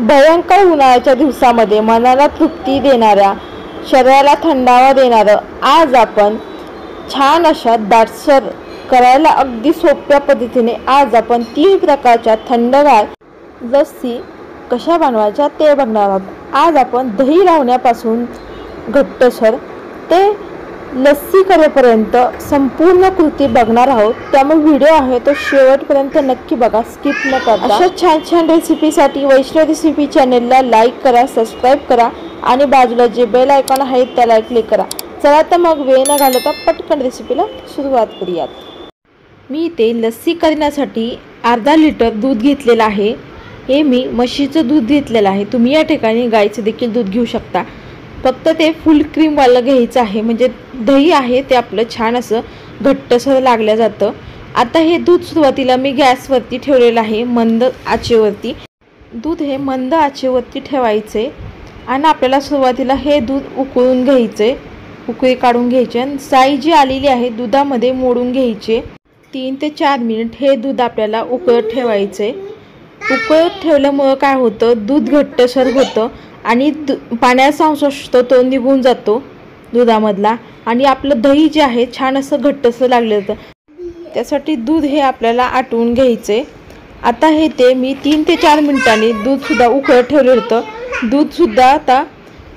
भयंकर उन्हाळ्याच्या दिवसामध्ये मनाला तृप्ती देणाऱ्या, शरीराला थंडावा देणारं आज आपण छान अशा दाटसर करायला अगदी सोप्या पद्धतीने आज आपण 3 प्रकारच्या थंडगार लस्सी कशा बनवायच्या ते बघणार आहोत। आज आपण दही लावण्यापासून घट्टसर ते लस्सी करेपर्यंत संपूर्ण कृती बघणार आहोत। त्यामुळे व्हिडिओ आहे तो शेवटपर्यंत नक्की बघा, स्किप न करता। अशा छान छान रेसिपीसाठी वैष्णव रेसिपी चॅनलला लाईक करा, सबस्क्राईब करा आणि बाजूला जे बेल आयकॉन आहे त्याला क्लिक करा। चला तर मग वेळ न घालवता पटकन रेसिपीला सुरुवात करूयात। मी इथे लस्सी करण्यासाठी अर्धा लिटर दूध घेतलेलं आहे। हे मी म्हशीचं दूध घेतलेलं आहे, तुम्ही या ठिकाणी गाईचं देखील दूध घेऊ शकता। फक्त ते फुल क्रीम वाला घ्यायचं आहे, म्हणजे दही आहे ते आपलं छान असं घट्टसर लागलं जातं। आता हे दूध सुरुवातीला मी गॅसवरती ठेवलेलं आहे मंद आचेवरती। दूध हे मंद आचेवरती ठेवायचे आणि आपल्याला सुरुवातीला हे दूध उकळून घ्यायचे, उकळी काढून घ्यायचे आणि साई जी आलेली आहे दुधामध्ये मोडून घ्यायचे। 3 ते 4 मिनिट हे दूध आपल्याला उकळत ठेवायचे। उकळत ठेवल्यामुळे काय होतं, दूध घट्टसर होतं आणि पाण्याचा अंश असतो तो निघून जातो दुधामधला आणि आपलं दही जे आहे छान असं घट्टसर लागलं जातं। त्यासाठी दूध हे आपल्याला आटवून घ्यायचे। आता हे ते मी 3 ते 4 मिनिटांनी दूधसुद्धा उकळत ठेवलं होतं। दूधसुद्धा आता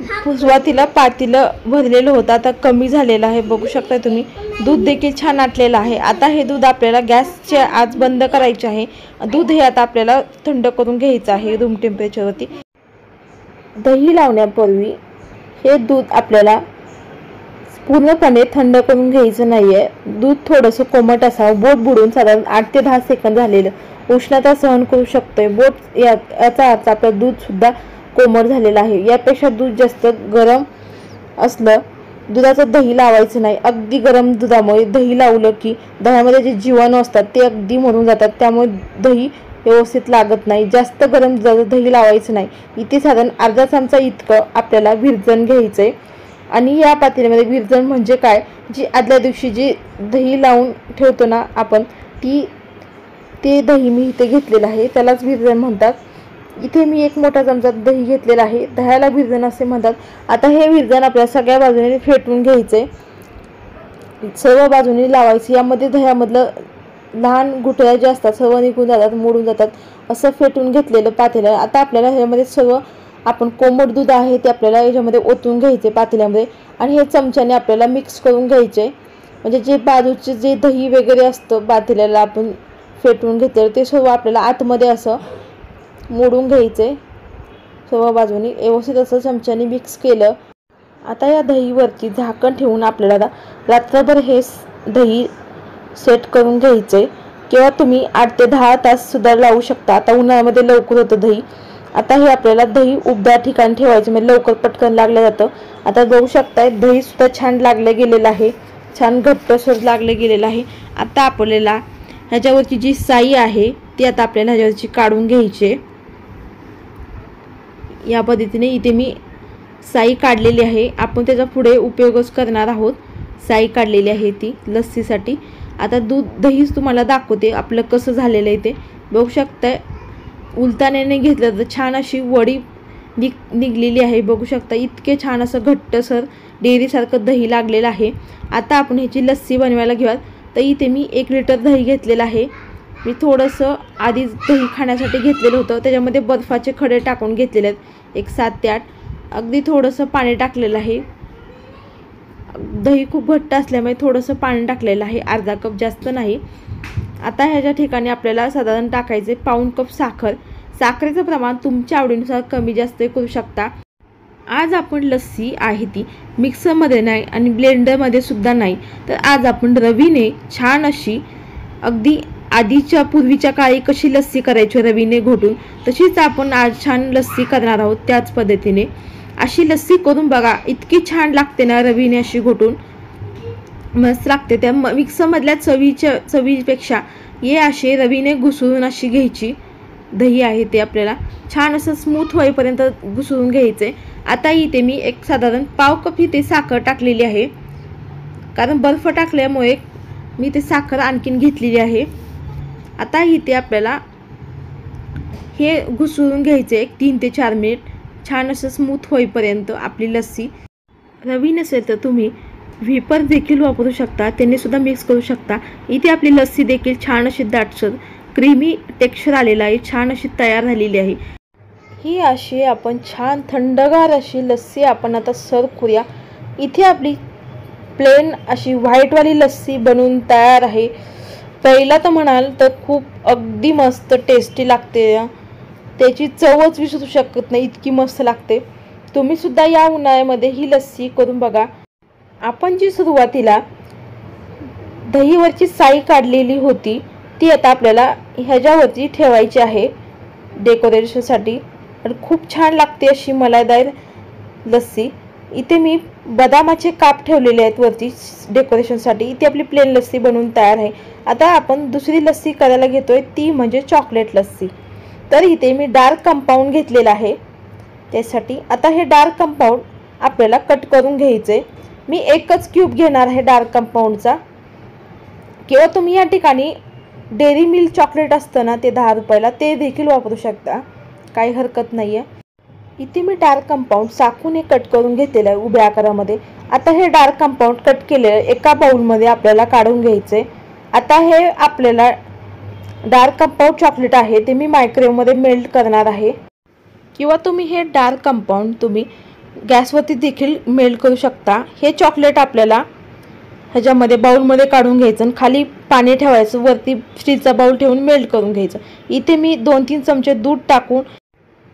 सुरुवातीला पातेलं भरलेलं होतं, आता कमी झालेलं आहे, बघू शकता तुम्ही। दूध देखील छान आटलेलं आहे। आता हे दूध आपल्याला गॅसचे आज बंद करायचे आहे। दूध हे आता आपल्याला थंड करून घ्यायचं आहे रूम टेम्परेचरवरती। दही लावण्यापूर्वी हे दूध आपल्याला पूर्णपणे थंड करून घ्यायचं नाही आहे। दूध थोडंसं कोमट असावं, बोट बुडून साधारण 8 ते 10 सेकंद झालेलं उष्णता सहन करू शकतोय बोट, याचा अर्थ आपलं दूधसुद्धा कोमट झालेलं आहे। यापेक्षा दूध जास्त गरम असलं दुधाचं दही लावायचं नाही। अगदी गरम दुधामुळे दही लावलं की दह्यामध्ये जे जीवाणू असतात ते अगदी मरून जातात, त्यामुळे दही व्यवस्थित लागत नाही। जास्त गरम दही लावायचं नाही। इथे साधारण अर्धा चमचा इतकं आपल्याला विरजण घ्यायचंय आणि या पातेल्यामध्ये विरजण म्हणजे काय, जी आदल्या दिवशी जी दही लावून ठेवतो ना आपण, ते दही मी इथे घेतलेलं आहे, त्यालाच विरजण म्हणतात। इथे मी 1 मोठा चमचा दही घेतलेला आहे, दह्याला विरजण असे म्हणतात। आता हे विरजण आपल्याला सगळ्या बाजूने फेटून घ्यायचे, सर्व बाजूने लावायचे। यामध्ये दह्यामधलं लहान गुठळ्या ज्या असतात सर्व निघून जातात, मोडून जातात, असं फेटून घेतलेलं पातेलं। आता आपल्याला ह्यामध्ये सर्व आपण कोमट दूध आहे ते आपल्याला याच्यामध्ये ओतून घ्यायचे पातेल्यामध्ये आणि हे चमच्याने आपल्याला मिक्स करून घ्यायचे। म्हणजे जे बाजूचे जे दही वगैरे असतं पातेल्याला आपण फेटून घेतलेलं ते सर्व आपल्याला आतमध्ये असं मोडून घ्यायचे। सर्व बाजूनी व्यवस्थित असं चमच्याने मिक्स केलं। आता या दहीवरती झाकण ठेवून आपल्याला रात्रभर हे दही सेट करून घ्यायचे किंवा तुम्ही 8 ते 10 तास सुद्धा लावू शकता। आता उन्हाळ्यामध्ये लवकर होतं दही। आता हे आपल्याला दही उबदार ठिकाणी ठेवायचे, म्हणजे लवकर पटकन लागलं जातं। आता बघू शकताय दही सुद्धा छान लागलं गेलेलं आहे, छान घट्टसर लागलं गेलेलं आहे। आता आपल्याला ह्याच्यावरची जी साई आहे ती आता आपल्याला ह्याच्यावरची काढून घ्यायची। या पद्धतीने इथे मी साई काढलेली आहे, आपण त्याचा पुढे उपयोगच करणार आहोत। साई काढलेली आहे ती लस्सीसाठी। आता दहीच तुम्हाला दाखवते आपलं कसं झालेलं आहे ते, बघू शकताय। उलताण्याने घेतलं तर छान अशी वडी निघलेली आहे, बघू शकता। इतके छान असं घट्टसर डेअरीसारखं दही लागलेलं आहे। आता आपण ह्याची लस्सी बनवायला घेऊयात। तर इथे मी 1 लिटर दही घेतलेलं आहे। मी थोडंसं आधी दही खाण्यासाठी घेतलेलं होतं, त्याच्यामध्ये बर्फाचे खडे टाकून घेतलेले आहेत, 1 7 ते 8। अगदी थोडंसं पाणी टाकलेलं आहे, दही खूप घट्ट असल्यामुळे थोडंसं पाणी टाकलेलं आहे, अर्धा कप, जास्त नाही। आता ह्याच्या ठिकाणी आपल्याला साधारण टाकायचे पाऊण कप साखर। साखरेचं प्रमाण तुमच्या आवडीनुसार कमी जास्त करू शकता। आज आपण लस्सी आहे ती मिक्सरमध्ये नाही आणि ब्लेंडरमध्ये सुद्धा नाही, तर आज आपण रवीने छान अशी अगदी आधीच्या पूर्वीच्या काळी कशी लस्सी करायची रवीने घोटून, तशीच आपण आज छान लस्सी करणार आहोत। त्याच पद्धतीने अशी लस्सी करून बघा, इतकी छान लागते ना रवीने अशी घोटून, मस्त लागते। त्या मिक्सरमधल्या चवीपेक्षा हे असे रवीने घुसळून अशी घ्यायची दही आहे ते आपल्याला छान असं स्मूथ होईपर्यंत घुसळून घ्यायचे। आता इथे मी एक साधारण पाव कप इथे साखर टाकलेली आहे, कारण बर्फ टाकल्यामुळे मी ते साखर आणखीन घेतलेली आहे। आता इथे आपल्याला हे घुसळून घ्यायचे एक 3 ते 4 मिनिट छान असं स्मूथ होईपर्यंत आपली लस्सी। रवी नसेल तर तुम्ही व्हिपर देखील वापरू शकता, त्यांनी सुद्धा मिक्स करू शकता। इथे आपली लस्सी देखील छान अशी दाटसर क्रीमी टेक्स्चर आलेला आहे, छान अशी तयार झालेली आहे। ही अशी आपण छान थंडगार अशी लस्सी आपण आता सर्व करूया। इथे आपली प्लेन अशी व्हाईटवाली लस्सी बनवून तयार आहे। पहिला तर म्हणाल तर खूप अगदी मस्त टेस्टी लागते, त्याची चवच विसरू शकत नाही, इतकी मस्त लागते। तुम्ही सुद्धा या उन्हाळ्यामध्ये ही लस्सी करून बघा। आपण जी सुरुवातीला दहीवरची साई काढलेली होती ती आता आपल्याला ह्याच्यावरती ठेवायची आहे डेकोरेशनसाठी, आणि खूप छान लागते अशी मलाईदार लस्सी। इथे मी बदामाचे काप ठेवलेले आहेत वरती डेकोरेशनसाठी। इथे आपली प्लेन लस्सी बनवून तयार आहे। आता आपण दुसरी लस्सी करायला घेतोय ती म्हणजे चॉकलेट लस्सी। तर इथे मी डार्क कंपाऊंड घेतलेला आहे त्यासाठी। आता हे डार्क कंपाऊंड आपल्याला कट करून घ्यायचे। मी एकच क्यूब घेणार आहे डार्क कंपाऊंडचा, किंवा तुम्ही या ठिकाणी डेअरी मिल्क चॉकलेट असतं ना ते 10 रुपयाला, ते देखील वापरू शकता, काही हरकत नाही आहे। इथे मी डार्क कंपाऊंड चाकूने कट करून घेतलेलं आहे उभ्या आकारामध्ये। आता हे डार्क कंपाऊंड कट केलेलं एका बाउलमध्ये आपल्याला काढून घ्यायचे। आता हे आपल्याला डार्क कंपाऊंड चॉकलेट आहे ते मी मायक्रोवेव्हमध्ये मेल्ट करणार आहे, किंवा तुम्ही हे डार्क कंपाऊंड तुम्ही गॅसवरती देखील मेल्ट करू शकता। हे चॉकलेट आपल्याला ह्याच्यामध्ये बाउलमध्ये काढून घ्यायचं आणि खाली पाणी ठेवायचं, वरती स्टीलचा बाउल ठेवून मेल्ट करून घ्यायचं। इथे मी 2-3 चमचे दूध टाकून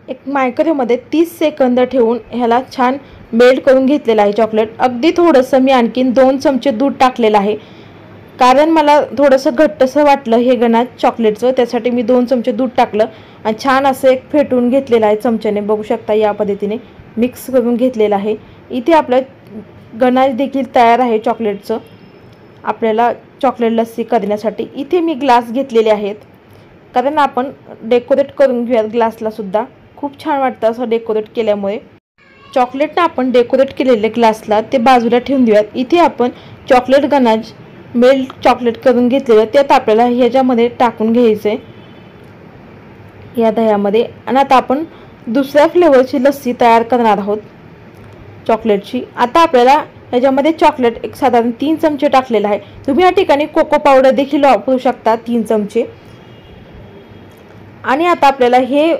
एक मायक्रोवेव्हमध्ये 30 सेकंद ठेवून ह्याला छान मेल्ट करून घेतलेलं आहे चॉकलेट। अगदी थोडंसं मी आणखीन 2 चमचे दूध टाकलेलं आहे, कारण मला थोडंसं घट्टसं वाटलं हे गणाश चॉकलेटचं, त्यासाठी मी 2 चमचे दूध टाकलं आणि छान असं एक फेटून घेतलेलं आहे चमच्याने। बघू शकता या पद्धतीने मिक्स करून घेतलेलं आहे। इथे आपलं गणाश देखील तयार आहे चॉकलेटचं आपल्याला चॉकलेट लस्सी करण्यासाठी। इथे मी ग्लास घेतलेले आहेत, कारण आपण डेकोरेट करून घेऊयात ग्लासला सुद्धा, खूप छान वाटतं असं डेकोरेट केल्यामुळे। चॉकलेटनं आपण डेकोरेट केलेले ग्लासला ते बाजूला ठेवून देऊयात। इथे आपण चॉकलेट गणाश मेल्ट चॉकलेट करून घेतलेलं त्यात आपल्याला ह्याच्यामध्ये टाकून घ्यायचे या दह्यामध्ये, आणि आता आपण दुसऱ्या फ्लेवरची लस्सी तयार करणार आहोत चॉकलेटची। आता आपल्याला ह्याच्यामध्ये चॉकलेट एक साधारण 3 चमचे टाकलेलं आहे। तुम्ही या ठिकाणी कोको पावडर देखील वापरू शकता 3 चमचे। आणि आता आपल्याला हे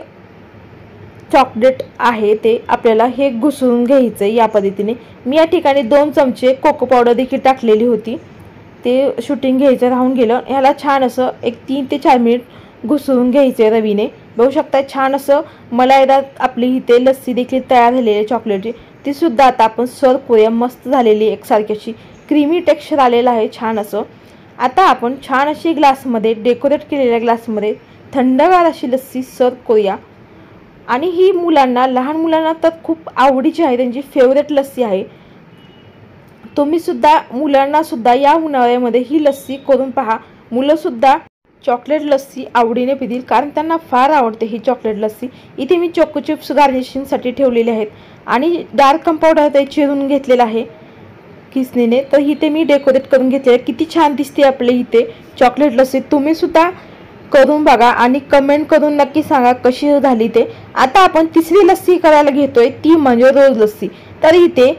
चॉकलेट आहे ते आपल्याला हे घुसळून घ्यायचं या पद्धतीने। मी या ठिकाणी 2 चमचे कोको पावडर देखील टाकलेली होती, ते शूटिंग घ्यायचं राहून गेलं। ह्याला छान असं एक 3 ते 4 मिनिट घुसळून घ्यायचे रवीने। बघू शकता छान असं मलाईदार आपली इथे लस्सी देखील तयार झालेली आहे चॉकलेटची। ती सुद्धा आता आपण सर्व करूया। मस्त झालेली एकसारखी अशी क्रीमी टेक्स्चर आलेलं आहे छान असं। आता आपण छान अशी ग्लासमध्ये डेकोरेट केलेल्या ग्लासमध्ये थंडगार अशी लस्सी सर्व करूया। आणि ही मुलांना, लहान मुलांना तर खूप आवडीची आहे, त्यांची फेवरेट लस्सी आहे। तुम्ही सुद्धा मुलांना सुद्धा या उन्हाळ्यामध्ये ही लस्सी करून पहा, मुलं सुद्धा चॉकलेट लस्सी आवडीने पितील, कारण त्यांना फार आवडते ही चॉकलेट लस्सी। इथे मी चोको चिप्स गार्निशिंगसाठी ठेवलेले आहेत आणि डार्क कंपाऊंडर ते चिरून घेतलेलं आहे किसणीने। तर इथे मी डेकोरेट करून घेतले, किती छान दिसते आपली इथे चॉकलेट लस्सी। तुम्ही सुद्धा करून बघा आणि कमेंट करून नक्की सांगा कशी झाली ते। आता आपण तिसरी लस्सी करायला घेतोय ती म्हणजे रोज लस्सी। तर इथे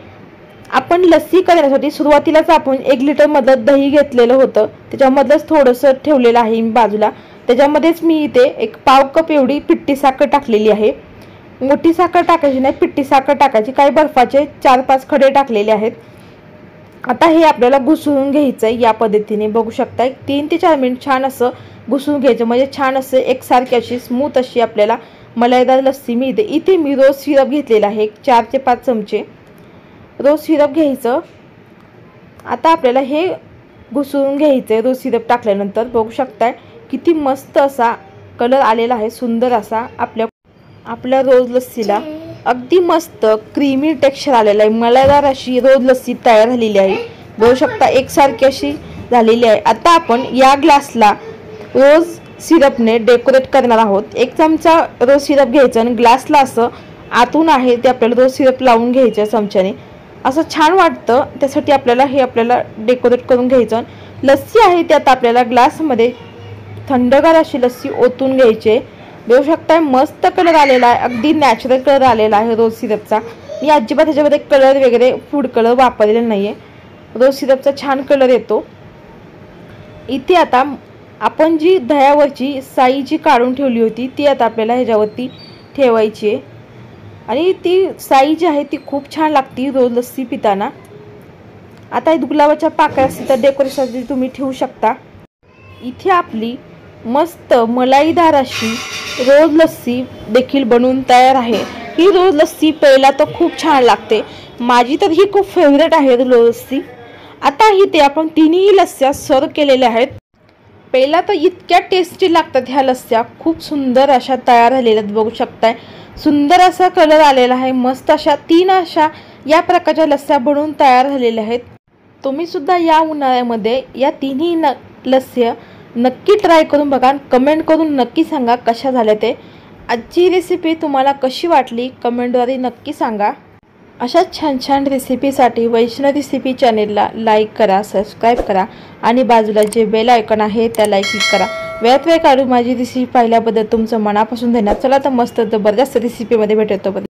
आपण लस्सी करण्यासाठी सुरुवातीलाच आपण 1 लिटर मधलं दही घेतलेलं होतं, त्याच्यामधलंच थोडंसं ठेवलेलं आहे मी बाजूला। त्याच्यामध्येच मी इथे एक पाव कप एवढी पिठी साखर टाकलेली आहे। मोठी साखर टाकायची नाही, पिठी साखर टाकायची। काही बर्फाचे 4-5 खडे टाकलेले आहेत। आता हे आपल्याला घुसळून घ्यायचं आहे या पद्धतीने। बघू शकता 3 ते 4 मिनिट छान असं घुसळून घ्यायचं, म्हणजे छान असं एकसारखी अशी स्मूथ अशी आपल्याला मलाईदार लस्सी मिळते। इथे मी रोज सिरप घेतलेला आहे 4 ते 5 चमचे रोज सिरप घ्यायचं। आता आपल्याला हे घुसळून घ्यायचं रोज सिरप टाकल्यानंतर। बघू शकताय किती मस्त असा कलर आलेला आहे, सुंदर असा आपल्या रोज लस्सीला अगदी मस्त क्रीमी टेक्स्चर आलेलं आहे। मलाईदार अशी रोज लस्सी तयार झालेली आहे, बघू शकता एकसारखी अशी झालेली आहे। आता आपण या ग्लासला रोज सिरपने डेकोरेट करणार आहोत। 1 चमचा रोज सिरप घ्यायचं आणि ग्लासला असं आतून आहे ते आपल्याला रोज सिरप लावून घ्यायचं चमच्याने, असं छान वाटतं। त्यासाठी आपल्याला हे आपल्याला डेकोरेट करून घ्यायचं। लस्सी आहे त्यात आपल्याला ग्लासमध्ये थंडगार अशी लस्सी ओतून घ्यायची देऊ शकताय। मस्त कलर आलेला आहे, अगदी नॅचरल कलर आलेला आहे रोज सिरपचा। मी अजिबात ह्याच्यामध्ये कलर वगैरे फूड कलर वापरलेला नाही आहे। रोज सिरपचा छान कलर येतो। इथे आता आपण जी दह्यावरची साई जी काढून ठेवली होती ती आता आपल्याला ह्याच्यावरती ठेवायची आहे आणि ती साई जी आहे ती खूप छान लागते रोज लस्सी पिताना। आता गुलाबाच्या पाकळ्या असतील तर डेकोरेशनसाठी तुम्ही ठेवू शकता। इथे आपली मस्त मलाईदार अशी रोज लस्सी देखील बनवून तयार आहे। ही रोज लस्सी प्यायला तर खूप छान लागते, माझी तर ही खूप फेवरेट आहे रोज लस्सी। आता इथे आपण तिन्ही लस्स्या सर्व केलेल्या आहेत। पहिला तर इतक्या टेस्टी लागतात ह्या लस्स्या, खूप सुंदर अशा तयार झालेल्या आहेत, बघू शकताय सुंदर असा कलर आलेला आहे। मस्त अशा 3 अशा या प्रकारच्या लस्स्या बनवून तयार झालेल्या आहेत। तुम्ही सुद्धा या उन्हाळ्यामध्ये या तिन्ही लस्स्या नक्की ट्राय करून बघा, कमेंट करून नक्की सांगा कशा झाल्या ते। आजची रेसिपी तुम्हाला कशी वाटली कमेंटद्वारे नक्की सांगा। अशा छान छान रेसिपीसाठी वैष्णव रेसिपी चॅनेलला लाईक करा, सबस्क्राईब करा आणि बाजूला जे बेल आयकॉन आहे त्याला क्लिक करा। वेळात वेळ काढून माझी रेसिपी पाहिल्याबद्दल तुमचं मनापासून धन्यवाद। चला तर मस्त जबरदस्त रेसिपीमध्ये भेटतो।